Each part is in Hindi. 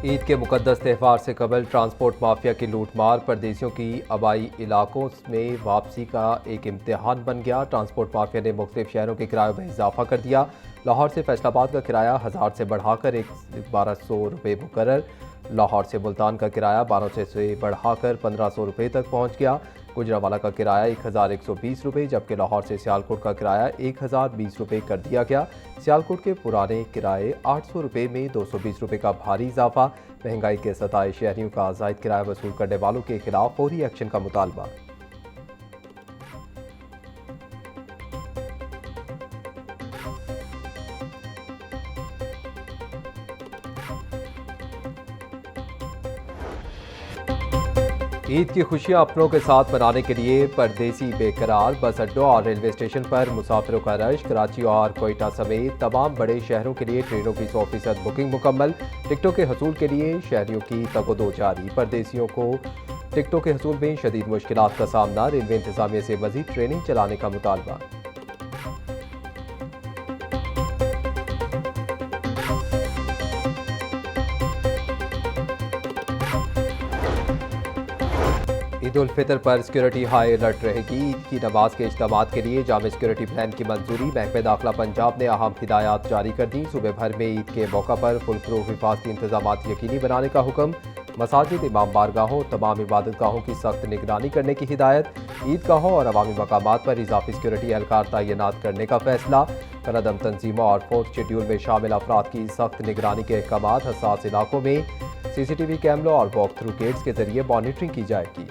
ईद के मुकद्दस त्यौहार से कबल ट्रांसपोर्ट माफिया की लूटमार परदेसियों की आबाई इलाकों में वापसी का एक इम्तिहान बन गया। ट्रांसपोर्ट माफिया ने मुख्तलिफ शहरों के किरायों में इजाफा कर दिया। लाहौर से फैसलाबाद का किराया 1000 से बढ़ाकर 1200 रुपये मुकर्रर। लाहौर से मुल्तान का किराया 1200 से बढ़ाकर 1500 रुपये तक पहुँच गया। गुजरांवाला का किराया 1120 रुपये, जबकि लाहौर से सियालकोट का किराया 1020 रुपये कर दिया गया। सियालकोट के पुराने किराए 800 रुपये में 220 रुपये का भारी इजाफा। महंगाई के सताए शहरियों का जायद किराया वसूल करने वालों के खिलाफ फौरी एक्शन का मुतालबा। ईद की खुशियां अपनों के साथ मनाने के लिए परदेसी बेकरार। बस अड्डों और रेलवे स्टेशन पर मुसाफिरों का रश। कराची और कोयटा समेत तमाम बड़े शहरों के लिए ट्रेनों की 100% बुकिंग मुकम्मल। टिकटों के हसूल के लिए शहरियों की तगोदो जारी। परदेसियों को टिकटों के हसूल में शदीद मुश्किलात का सामना। रेलवे इंतजामिया से मजीद ट्रेनिंग चलाने का मुतालबा। ईद उल फितर पर सिक्योरिटी हाई अलर्ट रहेगी। ईद की नमाज के इज्तिमात के लिए जामे सिक्योरिटी प्लान की मंजूरी। महकमे दाखिला पंजाब ने अहम हिदायत जारी कर दी। सूबे भर में ईद के मौका पर फुल प्रूफ हिफाजती इंतजाम यकीनी बनाने का हुक्म। मसाजिद, इमाम बारगाहों, तमाम इबादत गाहों की सख्त निगरानी करने की हिदायत। ईदगाहों और अवामी मकामात पर इजाफी सिक्योरिटी एहलकार तैनात करने का फैसला। कलअदम तंजीमों और फोर्थ शेड्यूल में शामिल अफराद की सख्त निगरानी के अहकाम। हसास इलाकों में CCTV कैमरों और वॉक थ्रू गेट्स के जरिए मॉनिटरिंग की जाएगी।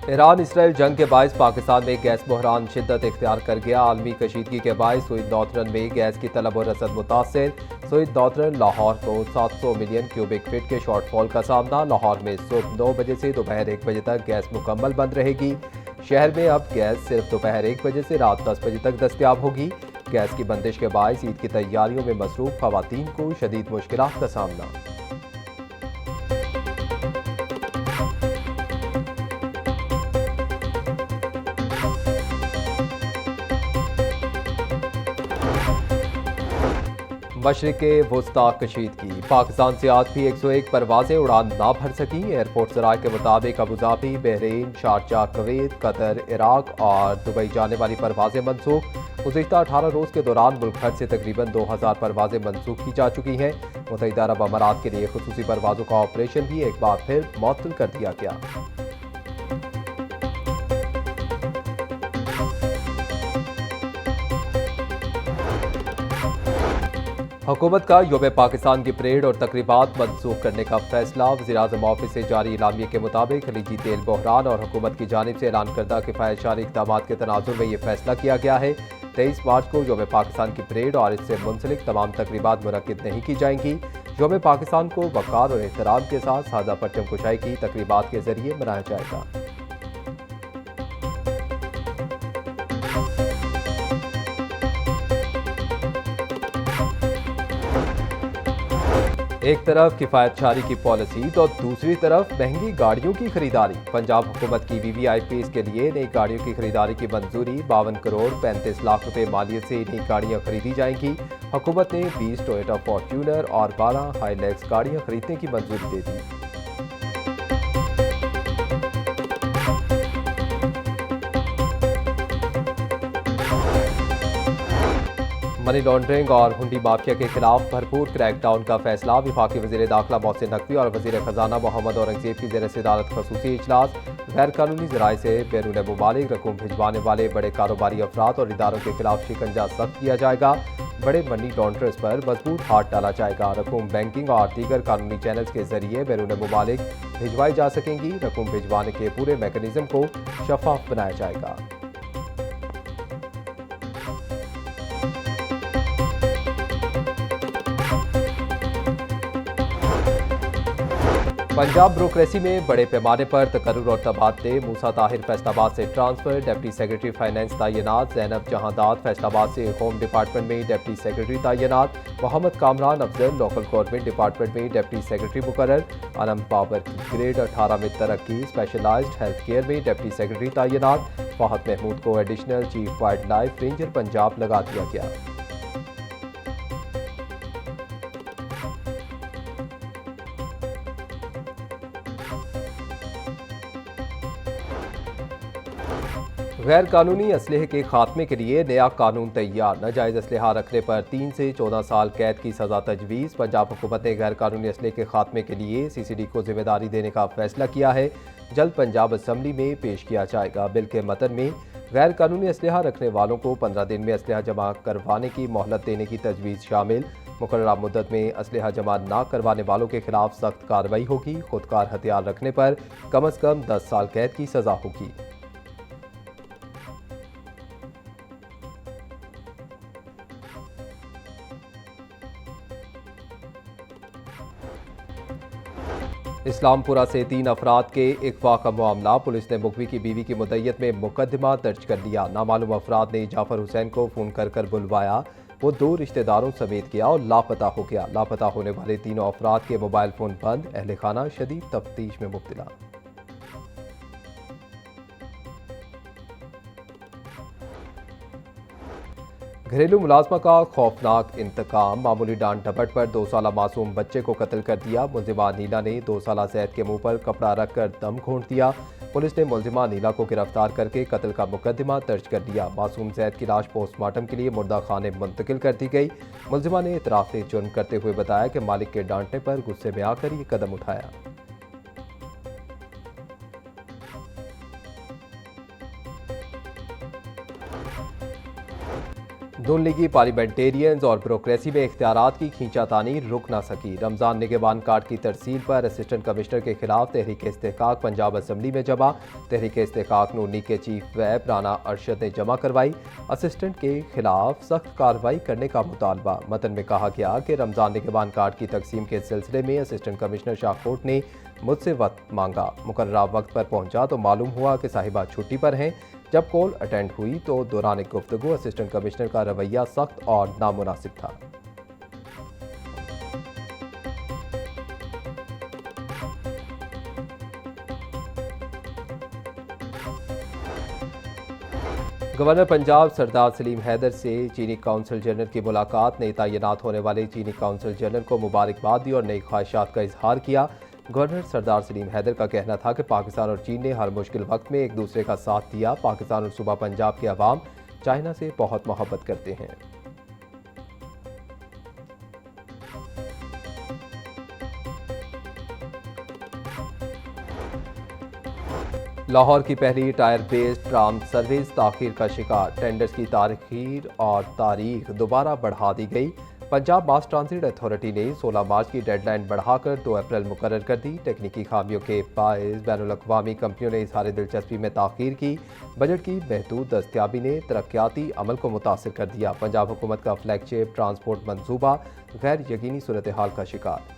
ईरान इसराइल जंग के बायस पाकिस्तान में गैस बहरान शिद्दत इख्तियार कर गया। आलमी कशीदगी के बायस सुइद नॉर्थरन में गैस की तलब और रसद मुतासर। सुइद नॉर्थरन लाहौर को 700 मिलियन क्यूबिक फीट के शॉर्टफॉल का सामना। लाहौर में सुबह 9 बजे से दोपहर 1 बजे तक गैस मुकम्मल बंद रहेगी। शहर में अब गैस सिर्फ दोपहर 1 बजे से रात 10 बजे तक दस्तयाब होगी। गैस की बंदिश के बायस ईद की तैयारियों में मसरूफ खवातीन को शदीद मुश्किलात का सामना। मशरिक़ वस्ता कशीदगी। पाकिस्तान से आज भी 101 परवाजें उड़ान ना भर सकी। एयरपोर्ट सराय के मुताबिक Abu Dhabi, Bahrain, Sharjah, Kuwait, Qatar, Iraq और दुबई जाने वाली परवाजें मनसूख। गुज़िश्ता 18 रोज़ के दौरान मुल्क भर से तकरीबन 2000 परवाजें मनसूख की जा चुकी हैं। मुत्तहिदा अरब अमारात के लिए खुसूसी परवाजों का ऑपरेशन भी एक बार फिर मुअत्तल कर दिया गया। हुकूमत का यौम पाकिस्तान की परेड और तकरीबात मनसूख करने का फैसला। वज़ीर-ए-आज़म ऑफिस से जारी इलामिये के मुताबिक खलीजी तेल बहरान और हुकूमत की जानिब से ऐलान करदा किफ़ायतशारी इक़दामात के तनाजुर में यह फैसला किया गया है। 23 मार्च को यौम पाकिस्तान की परेड और इससे मुंसलिक तमाम तकरीबात मुनक्किद नहीं की जाएंगी। यौम पाकिस्तान को वक़ार और एहतराम के साथ सादा परचम कुशाई की तकरीबात के जरिए मनाया जाएगा। एक तरफ किफ़ायतशारी की पॉलिसी तो दूसरी तरफ महंगी गाड़ियों की खरीदारी। पंजाब हुकूमत की VVIPs के लिए नई गाड़ियों की खरीदारी की मंजूरी। 52 करोड़ 35 लाख रुपए मालियत से नई गाड़ियां खरीदी जाएंगी। हुकूमत ने 20 टोयोटा फॉर्च्यूनर और 12 हाईलैक्स गाड़ियां खरीदने की मंजूरी दे दी। मनी लॉन्ड्रिंग और हुंडी माफिया के खिलाफ भरपूर क्रैकडाउन का फैसला। वफाकी वज़ीर दाखिला मोहसिन नकवी और वज़ीर खजाना मोहम्मद औरंगजेब की ज़ेर सदारत खसूसी इजलास। गैर कानूनी ज़राए से बैरून मुमालिक रकूम भिजवाने वाले बड़े कारोबारी अफराद और इदारों के खिलाफ शिकंजा सख्त किया जाएगा। बड़े मनी लॉन्ड्रर्स पर मजबूत हाथ डाला जाएगा। रकूम बैंकिंग और दीगर कानूनी चैनल्स के जरिए बैरून मुमालिक भिजवाई जा सकेंगी। रकूम भिजवाने के पूरे मैकेनिज्म को शफाफ बनाया जाएगा। पंजाब ब्यूरोक्रेसी में बड़े पैमाने पर तकर्रुर और तबादले। मूसा ताहिर फैसलाबाद से ट्रांसफर, डिप्टी सेक्रेटरी फाइनेंस तैनात। जैनब जहांदाद फैसलाबाद से होम डिपार्टमेंट में डिप्टी सेक्रेटरी तैनात। Mohammad Kamran Afzal local government department में डिप्टी सेक्रेटरी मुकर्रर। अनम पावर की ग्रेड 18 में तरक्की। स्पेशलाइज्ड हेल्थ केयर में डिप्टी सेक्रेटरी तैनात। फहद महमूद को additional chief wildlife ranger Punjab लगा दिया गया। गैर कानूनी असलहे के खात्मे के लिए नया कानून तैयार। नाजायज़ असलहा रखने पर 3 से 14 साल कैद की सजा तजवीज़। पंजाब हुकूमत ने गैर कानूनी असलहे के खात्मे के लिए CCD को जिम्मेदारी देने का फैसला किया है। जल्द पंजाब असम्बली में पेश किया जाएगा। बिल के मतन में गैर कानूनी असलहा रखने वालों को 15 दिन में असलहा जमा करवाने की मोहलत देने की तजवीज़ शामिल। मुकर्ररा मुद्दत में असलहा जमा न करवाने वालों के खिलाफ सख्त कार्रवाई होगी। खुदकार हथियार रखने पर कम अज़ कम 10 साल कैद की सजा होगी। इस्लामपुरा से 3 अफराद के अगवा का मामला। पुलिस ने मुखवी की बीवी की मुद्दत में मुकदमा दर्ज कर लिया। नामालूम अफराद ने जाफर हुसैन को फ़ोन कर बुलवाया। वो 2 रिश्तेदारों समेत गया और लापता हो गया। लापता होने वाले तीनों अफराद के मोबाइल फ़ोन बंद। अहले खाना शदीद तफ्तीश में मुब्तला। घरेलू मुलाजमा का खौफनाक इंतकाम। मामूली डांट डपट पर 2 साला मासूम बच्चे को कत्ल कर दिया। मुलजिमा नीला ने 2 साला जैद के मुंह पर कपड़ा रखकर दम घोंट दिया। पुलिस ने मुलजिमा नीला को गिरफ्तार करके कत्ल का मुकदमा दर्ज कर दिया। मासूम जैद की लाश पोस्टमार्टम के लिए मुर्दा खाने मुंतकिल कर दी गई। मुलजिमा ने इतराफ से जुर्म करते हुए बताया कि मालिक के डांटने पर गुस्से में आकर ये कदम उठाया। नून लीगी पार्लियामेंटेरियंस और ब्यूरोक्रेसी में इख्तियारात की खींचातानी रुक ना सकी। रमजान निगहबान कार्ड की तरसील पर असिस्टेंट कमिश्नर के खिलाफ तहरीक इस्तेहकाक पंजाब असम्बली में जमा। तहरीक इस्तेहकाक नून लीग के चीफ वैब राना अरशद ने जमा करवाई। असिस्टेंट के खिलाफ सख्त कार्रवाई करने का मुतालबा। मतन में कहा गया कि रमजान निगहबान कार्ड की तकसीम के सिलसिले में असिस्टेंट कमिश्नर शाहकोट ने मुझसे वक्त मांगा। मुकर्ररा वक्त पर पहुंचा तो मालूम हुआ कि साहिबा छुट्टी पर हैं। जब कॉल अटेंड हुई तो दौरान गुफ्तगू असिस्टेंट कमिश्नर का रवैया सख्त और नामुनासिब था। गवर्नर पंजाब सरदार सलीम हैदर से चीनी काउंसिल जनरल की मुलाकात। नए तैनात होने वाले चीनी काउंसिल जनरल को मुबारकबाद दी और नई ख्वाहिशात का इजहार किया। गवर्नर सरदार सलीम हैदर का कहना था कि पाकिस्तान और चीन ने हर मुश्किल वक्त में एक दूसरे का साथ दिया। पाकिस्तान और सूबा पंजाब के अवाम चाइना से बहुत मोहब्बत करते हैं। लाहौर की पहली टायर बेस्ड ट्राम सर्विस ताखीर का शिकार। टेंडर्स की ताखीर और तारीख दोबारा बढ़ा दी गई। पंजाब मास ट्रांजिट अथॉरिटी ने 16 मार्च की डेडलाइन बढ़ाकर 2 अप्रैल मुकर्रर कर दी। टेक्निकी खामियों के बायस बैनुल-अक़वामी कंपनियों ने इज़हार दिलचस्पी में ताख़ीर की। बजट की महदूद दस्तयाबी ने तरक्याती अमल को मुतासिर कर दिया। पंजाब हुकूमत का फ्लैगशिप ट्रांसपोर्ट मंसूबा गैर यकीनी सूरत हाल का शिकार।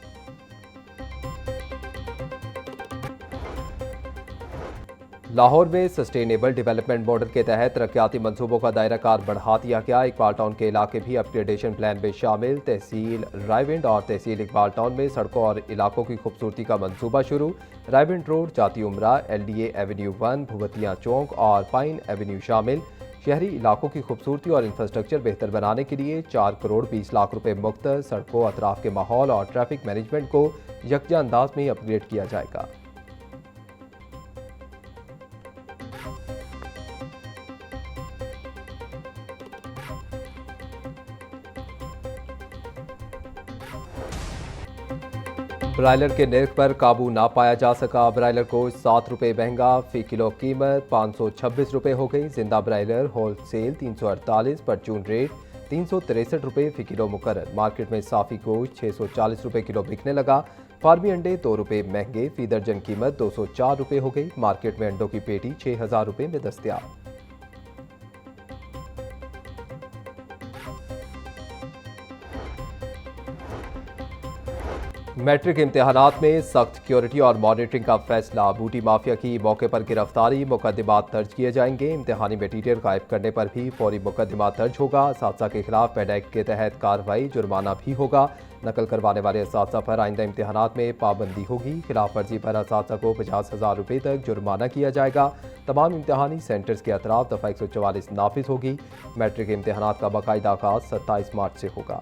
लाहौर में सस्टेनेबल डेवलपमेंट मॉडल के तहत तरक्याती मंसूबों का दायरा कार बढ़ा दिया गया। इकबाल टाउन के इलाके भी अपग्रेडेशन प्लान में शामिल। तहसील रायविंड और तहसील इकबाल टाउन में सड़कों और इलाकों की खूबसूरती का मंसूबा शुरू। रायविंड रोड, जाती उमरा, LDA एवेन्यू 1, भुवतिया चौक और पाइन एवेन्यू शामिल। शहरी इलाकों की खूबसूरती और इंफ्रास्ट्रक्चर बेहतर बनाने के लिए 4 करोड़ 20 लाख रुपए मुख्त सड़कों, अतराफ के माहौल और ट्रैफिक मैनेजमेंट को यकजा अंदाज में अपग्रेड किया जाएगा। ब्रायलर के निर्ख पर काबू ना पाया जा सका। ब्रायलर को 7 रुपये महंगा, फी किलो कीमत 526 रुपये हो गई। जिंदा ब्रायलर होल सेल 348, परचून रेट 363 रुपये फी किलो मुकर्रर। मार्केट में साफ़ी गोश्त 640 रुपये किलो बिकने लगा। फार्मी अंडे 2 रुपये महंगे, फी दर्जन कीमत 204 रुपये हो गई। मार्केट में अंडों की पेटी 6000 रुपये में दस्तयाब। मैट्रिक इम्तिहानात में सख्त सिक्योरिटी और मॉनिटरिंग का फैसला। बूटी माफिया की मौके पर गिरफ्तारी, मुकदमात दर्ज किए जाएंगे। इम्तिहानी मटीरियल गायब करने पर भी फौरी मुकदमा दर्ज होगा। असातिज़ा के खिलाफ पेड एक्ट के तहत कार्रवाई, जुर्माना भी होगा। नकल करवाने वाले असातिज़ा पर आइंदा इम्तिहानात में पाबंदी होगी। खिलाफ वर्जी पर असातिज़ा को 50,000 रुपये तक जुर्माना किया जाएगा। तमाम इम्तिहानी सेंटर्स के अतराफ दफ़ा 144 नाफिज होगी। मैट्रिक इम्तिहानात का बाकायदा आगाज़ 27 मार्च से होगा।